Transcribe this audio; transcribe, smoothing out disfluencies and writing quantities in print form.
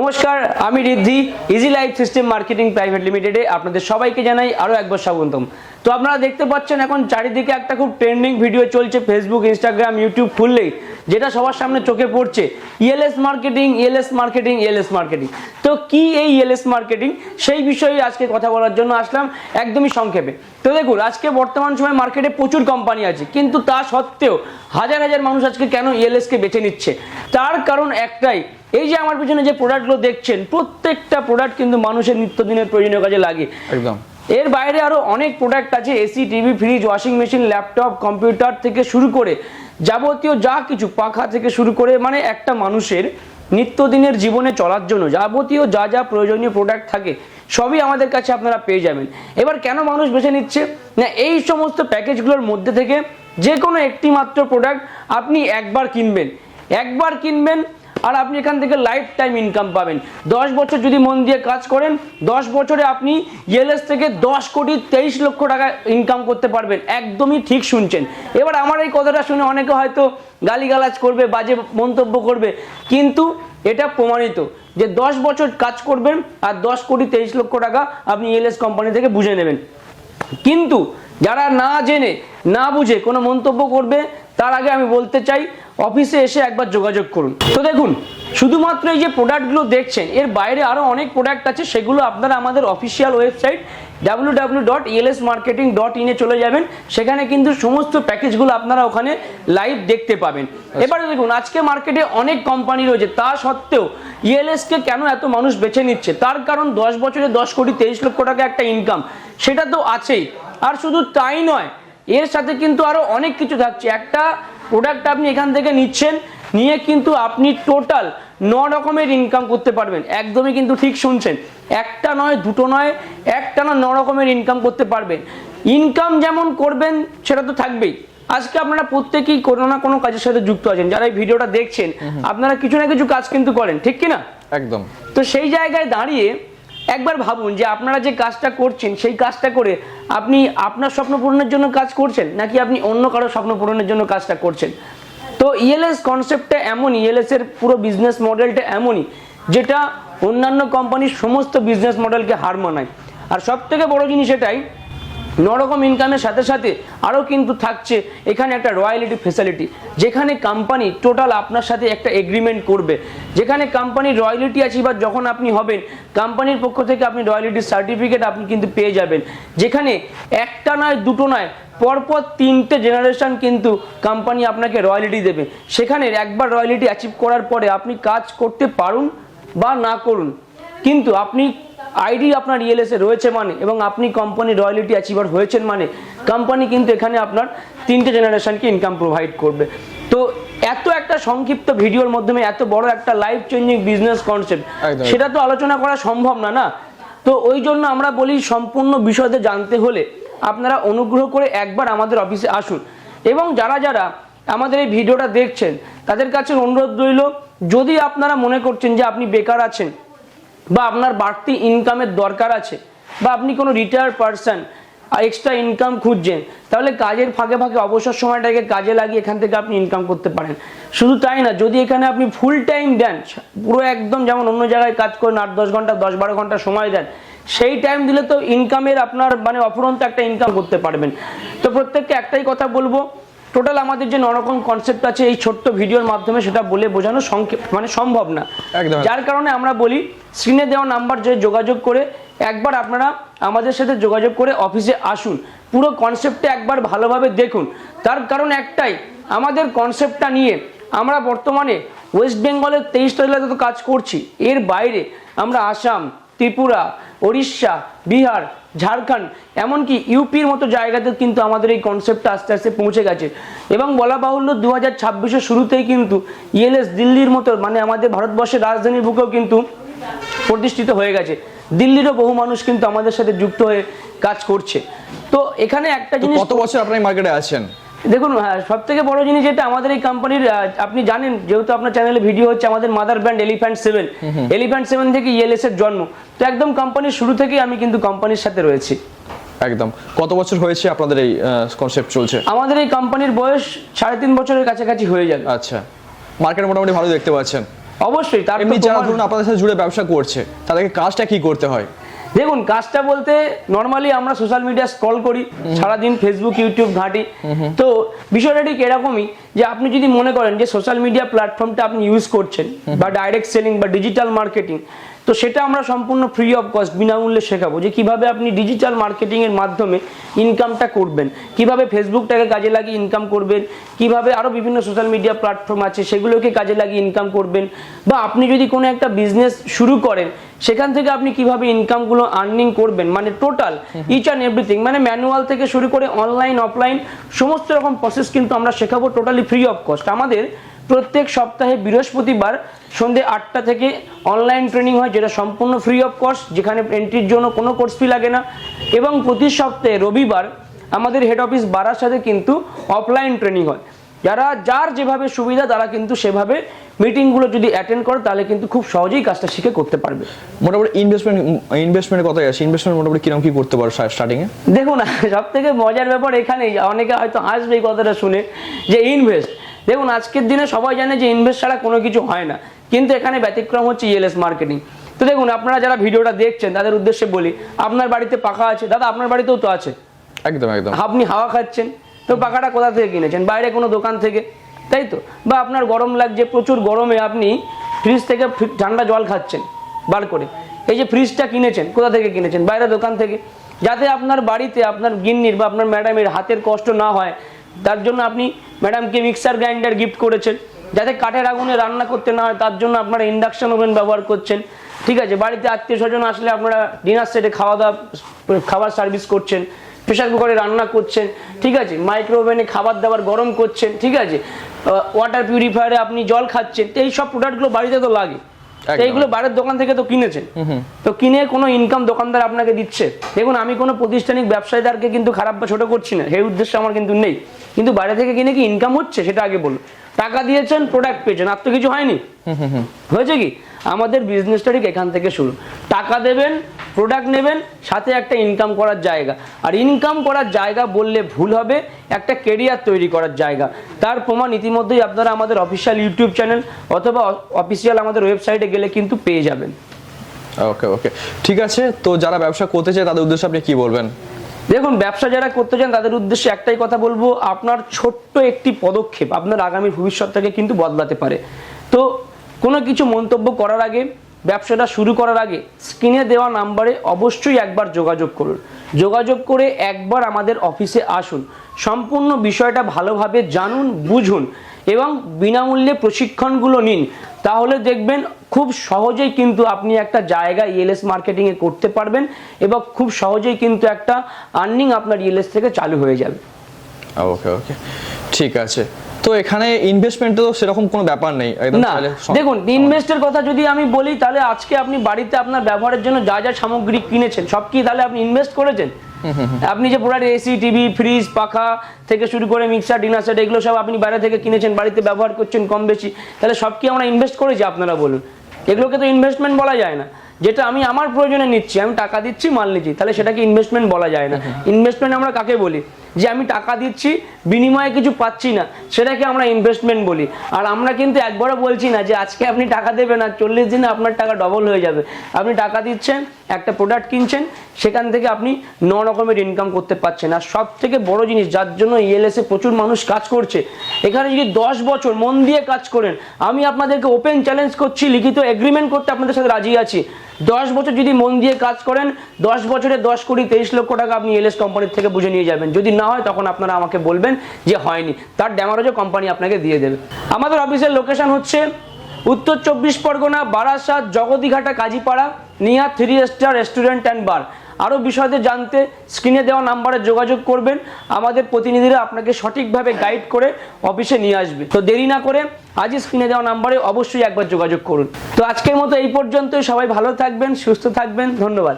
নমস্কার, আমি Riddhi easy life system marketing private লিমিটেডে আপনাদের সবাইকে জানাই আরও একবার স্বাগতম। তো আপনারা দেখতে পাচ্ছেন এখন চারিদিকে একটা খুব ট্রেন্ডিং ভিডিও চলছে ফেসবুক, ইনস্টাগ্রাম, ইউটিউব খুললেই, যেটা সবার সামনে চোখে পড়ছে ELS marketing, ELS marketing, ELS marketing. তো কি এই ইএলএস মার্কেটিং, সেই বিষয়ে আজকে কথা বলার জন্য আসলাম একদমই সংক্ষেপে। তো দেখুন, আজকে বর্তমান সময় মার্কেটে প্রচুর কোম্পানি আছে, কিন্তু তা সত্ত্বেও হাজার হাজার মানুষ আজকে কেন ইএলএসকে বেছে নিচ্ছে, তার কারণ একটাই, এই যে আমার পিছনে যে প্রোডাক্টগুলো দেখছেন, প্রত্যেকটা প্রোডাক্ট কিন্তু মানুষের নিত্যদিনের প্রয়োজনীয় কাজে লাগে। একদম। এর বাইরে আরো অনেক প্রোডাক্ট আছে, AC, TV, fridge, washing machine, laptop, computer থেকে শুরু করে যাবতীয় যা কিছু, পাখা থেকে শুরু করে, মানে একটা মানুষের নিত্যদিনের জীবনে চলার জন্য যাবতীয় যা যা প্রয়োজনীয় প্রোডাক্ট থাকে সবই আমাদের কাছে আপনারা পেয়ে যাবেন। এবার কেন মানুষ বেছে নিচ্ছে না, এই সমস্ত প্যাকেজগুলোর মধ্যে থেকে যে কোনো একটি মাত্র প্রোডাক্ট আপনি একবার কিনবেন আর আপনি এখান থেকে লাইফ টাইম ইনকাম পাবেন। 10 বছর যদি মন দিয়ে কাজ করেন, 10 বছরে আপনি ইএলএস থেকে 10 কোটি 23 লক্ষ টাকা ইনকাম করতে পারবেন। একদমই ঠিক শুনছেন। এবার আমার এই কথাটা শুনে অনেকে হয়তো গালিগালাজ করবে, বাজে মন্তব্য করবে, কিন্তু এটা প্রমাণিত যে 10 বছর কাজ করবেন আর 10 কোটি 23 লক্ষ টাকা আপনি ইএলএস কোম্পানি থেকে বুঝে নেবেন। কিন্তু যারা না জেনে না বুঝে কোনো মন্তব্য করবে, তার আগে আমি বলতে চাই অফিসে এসে একবার যোগাযোগ করুন। তো দেখুন, শুধুমাত্র এই যে প্রোডাক্টগুলো দেখছেন, এর বাইরে আরও অনেক প্রোডাক্ট আছে, সেগুলো আপনারা আমাদের অফিসিয়াল ওয়েবসাইট www.elsmarketing.in এ চলে যাবেন। সেখানে কিন্তু সমস্ত প্যাকেজগুলো আপনারা ওখানে লাইভ দেখতে পাবেন। এবারে দেখুন, আজকে মার্কেটে অনেক কোম্পানি রয়েছে, তা সত্ত্বেও ইএলএসকে কেন এত মানুষ বেছে নিচ্ছে, তার কারণ 10 বছরে 10 কোটি 23 লক্ষ টাকা একটা ইনকাম, সেটা তো আছেই। আর শুধু তাই নয়, এর সাথে কিন্তু আরো অনেক কিছু থাকছে। একটা প্রোডাক্ট আপনি এখান থেকে নিয়ে কিন্তু আপনি টোটাল 9 রকমের ইনকাম করতে পারবেন। একদমই কিন্তু ঠিক শুনছেন, একটা নয়, দুটো নয়, একটা না 9 রকমের ইনকাম করতে পারবেন। ইনকাম যেমন করবেন সেটা তো থাকবেই। আজকে আপনারা প্রত্যেকেই কোনো না কোনো কাজের সাথে যুক্ত আছেন, যারা এই ভিডিওটা দেখছেন আপনারা কিছু না কিছু কাজ কিন্তু করেন, ঠিক কিনা? একদম। তো সেই জায়গায় দাঁড়িয়ে একবার ভাবুন যে আপনারা যে কাজটা করছেন, সেই কাজটা করে আপনি আপনার স্বপ্ন পূরণের জন্য কাজ করছেন, নাকি আপনি অন্য কারো স্বপ্ন পূরণের জন্য কাজটা করছেন। তো ইএলএস কনসেপ্টটা এমনই, ইএলএস এর পুরো বিজনেস মডেলটা এমনই, যেটা অন্যান্য কোম্পানির সমস্ত বিজনেস মডেলকে হার মানায়। আর সব থেকে বড় জিনিস এটাই, 9 রকম ইনকামের সাথে সাথে আরও কিন্তু থাকছে এখানে একটা রয়্যালিটি ফেসিলিটি, যেখানে কোম্পানি টোটাল আপনার সাথে একটা এগ্রিমেন্ট করবে, যেখানে কোম্পানির রয়্যালিটি আছে, বা যখন আপনি হবেন কোম্পানির পক্ষ থেকে আপনি রয়্যালিটির সার্টিফিকেট আপনি কিন্তু পেয়ে যাবেন, যেখানে একটা নয়, দুটো নয়, পরপর 3টে জেনারেশন কিন্তু কোম্পানি আপনাকে রয়্যালিটি দেবে। সেখানে একবার রয়্যালিটি অ্যাচিভ করার পরে আপনি কাজ করতে পারুন বা না করুন, কিন্তু আপনি আইডি আপনার ইএলএসে রয়েছে মানে, এবং আপনি কোম্পানি রয়্যালিটি অ্যাচিভার হয়েছেন মানে, কোম্পানি কিন্তু এখানে আপনার 3টে জেনারেশনকে ইনকাম প্রোভাইড করবে। তো এত একটা সংক্ষিপ্ত ভিডিওর মাধ্যমে এত বড় একটা লাইফ চেঞ্জিং বিজনেস কনসেপ্ট, সেটা তো আলোচনা করা সম্ভব না। তো ওই জন্য আমরা বলি, সম্পূর্ণ বিষয়তে জানতে হলে আপনারা অনুগ্রহ করে একবার আমাদের অফিসে আসুন। এবং যারা যারা আমাদের এই ভিডিওটা দেখছেন, তাদের কাছে অনুরোধ রইল, যদি আপনারা মনে করছেন যে আপনি বেকার আছেন, বা আপনার বাড়তি ইনকামের দরকার আছে, বা আপনি কোনো রিটায়ার্ড পারসন এক্সট্রা ইনকাম খুঁজছেন, তাহলে কাজের ফাঁকে ফাঁকে অবসর সময়টাকে কাজে লাগিয়ে এখান থেকে আপনি ইনকাম করতে পারেন। শুধু তাই না, যদি এখানে আপনি ফুল টাইম দেন, পুরো একদম যেমন অন্য জায়গায় কাজ করেন 8-10 ঘন্টা, 10-12 ঘন্টা সময় দেন, সেই টাইম দিলে তো ইনকামের আপনার মানে অফুরন্ত একটা ইনকাম করতে পারবেন। তো প্রত্যেককে একটাই কথা বলবো, টোটাল আমাদের যে 9 রকম কনসেপ্ট আছে, এই ছোট্ট ভিডিওর মাধ্যমে সেটা বলে বোঝানো মানে সম্ভব না। যার কারণে আমরা বলি, স্ক্রিনে দেওয়া নাম্বার যে যোগাযোগ করে একবার আপনারা আমাদের সাথে যোগাযোগ করে অফিসে আসুন, পুরো কনসেপ্টটা একবার ভালোভাবে দেখুন। তার কারণ একটাই, আমাদের কনসেপ্টটা নিয়ে আমরা বর্তমানে ওয়েস্ট বেঙ্গলের 23টা জেলাতে তো কাজ করছি, এর বাইরে আমরা আসাম, ত্রিপুরা, ওড়িশা, বিহার, ঝাড়খণ্ড, এমনকি ইউপির মতো জায়গাতে কিন্তু আমাদের এই কনসেপ্টটা আস্তে আস্তে পৌঁছে গেছে। এবং বলা বাহুল্য, 2026-এর শুরুতেই কিন্তু ইএলএস দিল্লির মতো, মানে আমাদের ভারতবর্ষের রাজধানীর বুকেও কিন্তু প্রতিষ্ঠিত হয়ে গেছে। দিল্লিরও বহু মানুষ কিন্তু আমাদের সাথে যুক্ত হয়ে কাজ করছে। তো এখানে একটা জিনিস, কত বছর আপনি মার্কেটে আছেন? দেখুন, সব থেকে বড় জিনিস যেটা আমাদের এই কোম্পানির, আপনি জানেন যেহেতু আপনার চ্যানেলে ভিডিও হচ্ছে, আমাদের মাদার ব্র্যান্ড এলিফ্যান্ট 7 থেকে ইএলএস এর জন্ম। তো একদম কোম্পানির শুরু থেকেই আমি কিন্তু কোম্পানির সাথে রয়েছি। একদম। কত বছর হয়েছে আপনাদের এই কনসেপ্ট চলছে? আমাদের এই কোম্পানির বয়স 3.5 বছরের কাছাকাছি হয়ে যাবে। আচ্ছা, মার্কেট মোটামুটি ভালো দেখতে পাচ্ছেন? অবশ্যই তার তো এমনি যারা প্রমাণ- ধরুন আপনাদের সাথে জুড়ে ব্যবসা করছে তাদেরকে কাজটা কি করতে হয়? দেখুন কাজটা বলতে নর্মালি আমরা সোশ্যাল মিডিয়া স্ক্রল করি সারাদিন, ফেসবুক ইউটিউব ঘাঁটি। তো বিষয়টা ঠিক এরকমই যে আপনি যদি মনে করেন যে সোশ্যাল মিডিয়া প্ল্যাটফর্মটা আপনি ইউজ করছেন বা ডাইরেক্ট সেলিং বা ডিজিটাল মার্কেটিং, তো সেটা আমরা সম্পূর্ণ ফ্রি অফ কস্ট বিনামূল্যে শেখাবো যে কিভাবে আপনি ডিজিটাল মার্কেটিং এর মাধ্যমে ইনকামটা করবেন, কিভাবে ফেসবুকটাকে কাজে লাগিয়ে ইনকাম করবেন, কিভাবে আরো বিভিন্ন সোশ্যাল মিডিয়া প্ল্যাটফর্ম আছে সেগুলোকে কাজে লাগিয়ে ইনকাম করবেন, বা আপনি যদি কোনো একটা বিজনেস শুরু করেন সেখান থেকে আপনি কিভাবে ইনকামগুলো আর্নিং করবেন, মানে টোটাল ইচ অ্যান্ড এভরিথিং, মানে ম্যানুয়াল থেকে শুরু করে অনলাইন অফলাইন সমস্ত রকম প্রসেস কিন্তু আমরা শেখাবো টোটালি ফ্রি অফ কস্ট। আমাদের প্রত্যেক সপ্তাহে বৃহস্পতিবার সন্ধ্যে 8টা থেকে অনলাইন ট্রেনিং হয়, যেটা সম্পূর্ণ ফ্রি অফ কস্ট, যেখানে এন্ট্রির জন্য কোনো কোর্স ফি লাগে না। এবং প্রতি সপ্তাহে রবিবার আমাদের হেড অফিস বারাসাতে কিন্তু অফলাইন ট্রেনিং হয়। যার যেভাবে সুবিধা তারা কিন্তু সেভাবে মিটিংগুলো যদি অ্যাটেন্ড করে তাহলে কিন্তু খুব সহজেই কাজটা শিখে করতে পারবে। মোটামুটি ইনভেস্টমেন্টের কথাই আছে, ইনভেস্টমেন্ট মোটামুটি কিরকম কি করতে পারো স্টার্টিং এ? দেখুন সব থেকে মজার ব্যাপার এখানেই, অনেকে হয়তো হাসবে এই কথাটা শুনে যে ইনভেস্ট। দেখুন আজকের দিনে সবাই জানে যে ইনভেস্ট ছাড়া কোনো কিছু হয় না, কিন্তু এখানে ব্যতিক্রম হচ্ছে ইএলএস মার্কেটিং। তো দেখুন আপনারা যারা ভিডিওটা দেখছেন তাদের উদ্দেশ্যে বলি, আপনার বাড়িতে পাখা আছে, দাদা আপনার বাড়িতেও তো আছে, একদম একদম। আপনি হাওয়া খাচ্ছেন, তো পাখাটা কোথা থেকে কিনেছেন? বাইরে কোনো দোকান থেকে, তাই তো? বা আপনার গরম লাগছে, প্রচুর গরমে আপনি ফ্রিজ থেকে ঠান্ডা জল খাচ্ছেন বার করে, এই যে ফ্রিজটা কিনেছেন কোথা থেকে কিনেছেন? বাইরে দোকান থেকে। যাতে আপনার বাড়িতে আপনার গিন্নির বা আপনার ম্যাডামের হাতের কষ্ট না হয় তার জন্য আপনি ম্যাডামকে মিক্সার গ্রাইন্ডার গিফট করেছেন। যাতে কাঠের আগুনে রান্না করতে না হয় তার জন্য আপনারা ইন্ডাকশন ওভেন ব্যবহার করছেন, ঠিক আছে? বাড়িতে আত্মীয় স্বজন আসলে আপনারা ডিনার সেটে খাবার সার্ভিস করছেন, প্রেসার কুকারে রান্না করছেন, ঠিক আছে? মাইক্রো ওভেনে খাবার দাবার গরম করছেন, ঠিক আছে? ওয়াটার পিউরিফায়ারে আপনি জল খাচ্ছেন। তো এই সব প্রোডাক্টগুলো বাড়িতে তো লাগে, তো এইগুলো বাইরের দোকান থেকে তো কিনেছেন, তো কিনে কোনো ইনকাম দোকানদার আপনাকে দিচ্ছে। দেখুন আমি কোনো প্রতিষ্ঠানিক ব্যবসায়ীদেরকে কিন্তু খারাপ বা ছোট করছি না, সেই উদ্দেশ্য আমার কিন্তু নেই, কিন্তু বাইরে থেকে কিনে কি ইনকাম হচ্ছে সেটা আগে বলুন। টাকা দিয়েছেন, প্রোডাক্ট পেয়েছেন, আর তো কিছু হয়নি, হয়েছে কি? আমাদের বিজনেসটা ঠিক এখান থেকে শুরু। টাকা দেবেন, প্রোডাক্ট নেবেন, সাথে একটা ইনকাম করার জায়গা। আর ইনকাম করার জায়গা বললে ভুল হবে, একটা কেরিয়ার তৈরি করার জায়গা। তার প্রমাণ ইতিমধ্যেই আপনারা আমাদের অফিসিয়াল ইউটিউব চ্যানেল অথবা অফিসিয়াল আমাদের ওয়েবসাইটে গেলে কিন্তু পেয়ে যাবেন। ওকে ওকে, ঠিক আছে। তো যারা ব্যবসা করতে চায় তাদের উদ্দেশ্যে আপনি কি বলবেন? দেখুন ব্যবসা যারা করতে চান তাদের উদ্দেশ্যে একটাই কথা বলবো, আপনার ছোট্ট একটি পদক্ষেপ আপনার আগামী ভবিষ্যৎটাকে কিন্তু বদলাতে পারে। তো কোনো কিছু মন্তব্য করার আগে, ব্যবসাটা শুরু করার আগে স্ক্রিনে দেওয়া নাম্বারে অবশ্যই একবার যোগাযোগ করুন। যোগাযোগ করে একবার আমাদের অফিসে আসুন, সম্পূর্ণ বিষয়টা ভালোভাবে জানুন, বুঝুন এবং বিনামূল্যে প্রশিক্ষণগুলো নিন। তাহলে দেখবেন খুব সহজেই কিন্তু আপনি একটা জায়গা ইএলএস মার্কেটিংয়ে করতে পারবেন এবং খুব সহজেই কিন্তু একটা আর্নিং আপনার ইএলএস থেকে চালু হয়ে যাবে। ওকে ওকে, ঠিক আছে। তো এখানে ইনভেস্টমেন্ট তো সেরকম কোনো ব্যাপার নেই একদম। না দেখুন ইনভেস্টের কথা যদি আমি বলি তাহলে আজকে আপনি বাড়িতে আপনার ব্যবহারের জন্য যা যা সামগ্রী কিনেছেন সব কি তাহলে আপনি ইনভেস্ট করেছেন? আপনি যে প্রোডাক্ট এসি, টিভি, ফ্রিজ, পাখা থেকে শুরু করে মিক্সার, ডিনার সেট, এগুলো সব আপনি বাইরে থেকে কিনেছেন, বাড়িতে ব্যবহার করছেন কম বেশি, তাহলে সব কি আমরা ইনভেস্ট করেছি? আপনারা বলুন। এগুলোকে তো ইনভেস্টমেন্ট বলা যায় না। যেটা আমি আমার প্রয়োজনে নিচ্ছি, আমি টাকা দিচ্ছি, মাল নিচ্ছি, তাহলে সেটাকে ইনভেস্টমেন্ট বলা যায় না। ইনভেস্টমেন্ট আমরা কাকে বলি? যে আমি টাকা দিচ্ছি বিনিময়ে কিছু পাচ্ছি না, সেটাকে আমরা ইনভেস্টমেন্ট বলি। আর আমরা কিন্তু একবারও বলছি না যে আজকে আপনি টাকা দেবেন আর 40 দিনে আপনার টাকা ডবল হয়ে যাবে। আপনি টাকা দিচ্ছেন, একটা প্রোডাক্ট কিনছেন, সেখান থেকে আপনি 9 রকমের ইনকাম করতে পারছেন। আর সব থেকে বড় জিনিস যার জন্য ইএলএস এ প্রচুর মানুষ কাজ করছে, এখানে যদি 10 বছর মন দিয়ে কাজ করেন, আমি আপনাদেরকে ওপেন চ্যালেঞ্জ করছি, লিখিত এগ্রিমেন্ট করতে আপনাদের সাথে রাজি আছি। 10 বছর যদি মন দিয়ে কাজ করেন, 10 বছরে 10 কোটি 23 লক্ষ টাকা আপনি ইএলএস কোম্পানির থেকে বুঝে নিয়ে যাবেন। যদি না হয় তখন আপনারা আমাকে বলবেন যে হয়নি, তার ড্যামারেজও কোম্পানি আপনাকে দিয়ে দেবে। আমাদের অফিসের লোকেশন হচ্ছে উত্তর 24 Pargana, Barasat, Jagadighata, Kazipara, near 3 star restaurant and bar. আরও বিষয়তে জানতে স্ক্রিনে দেওয়া নাম্বারে যোগাযোগ করবেন, আমাদের প্রতিনিধিরা আপনাকে সঠিকভাবে গাইড করে অফিসে নিয়ে আসবে। তো দেরি না করে আজই স্ক্রিনে দেওয়া নাম্বারে অবশ্যই একবার যোগাযোগ করুন। তো আজকের মতো এই পর্যন্তই। সবাই ভালো থাকবেন, সুস্থ থাকবেন, ধন্যবাদ।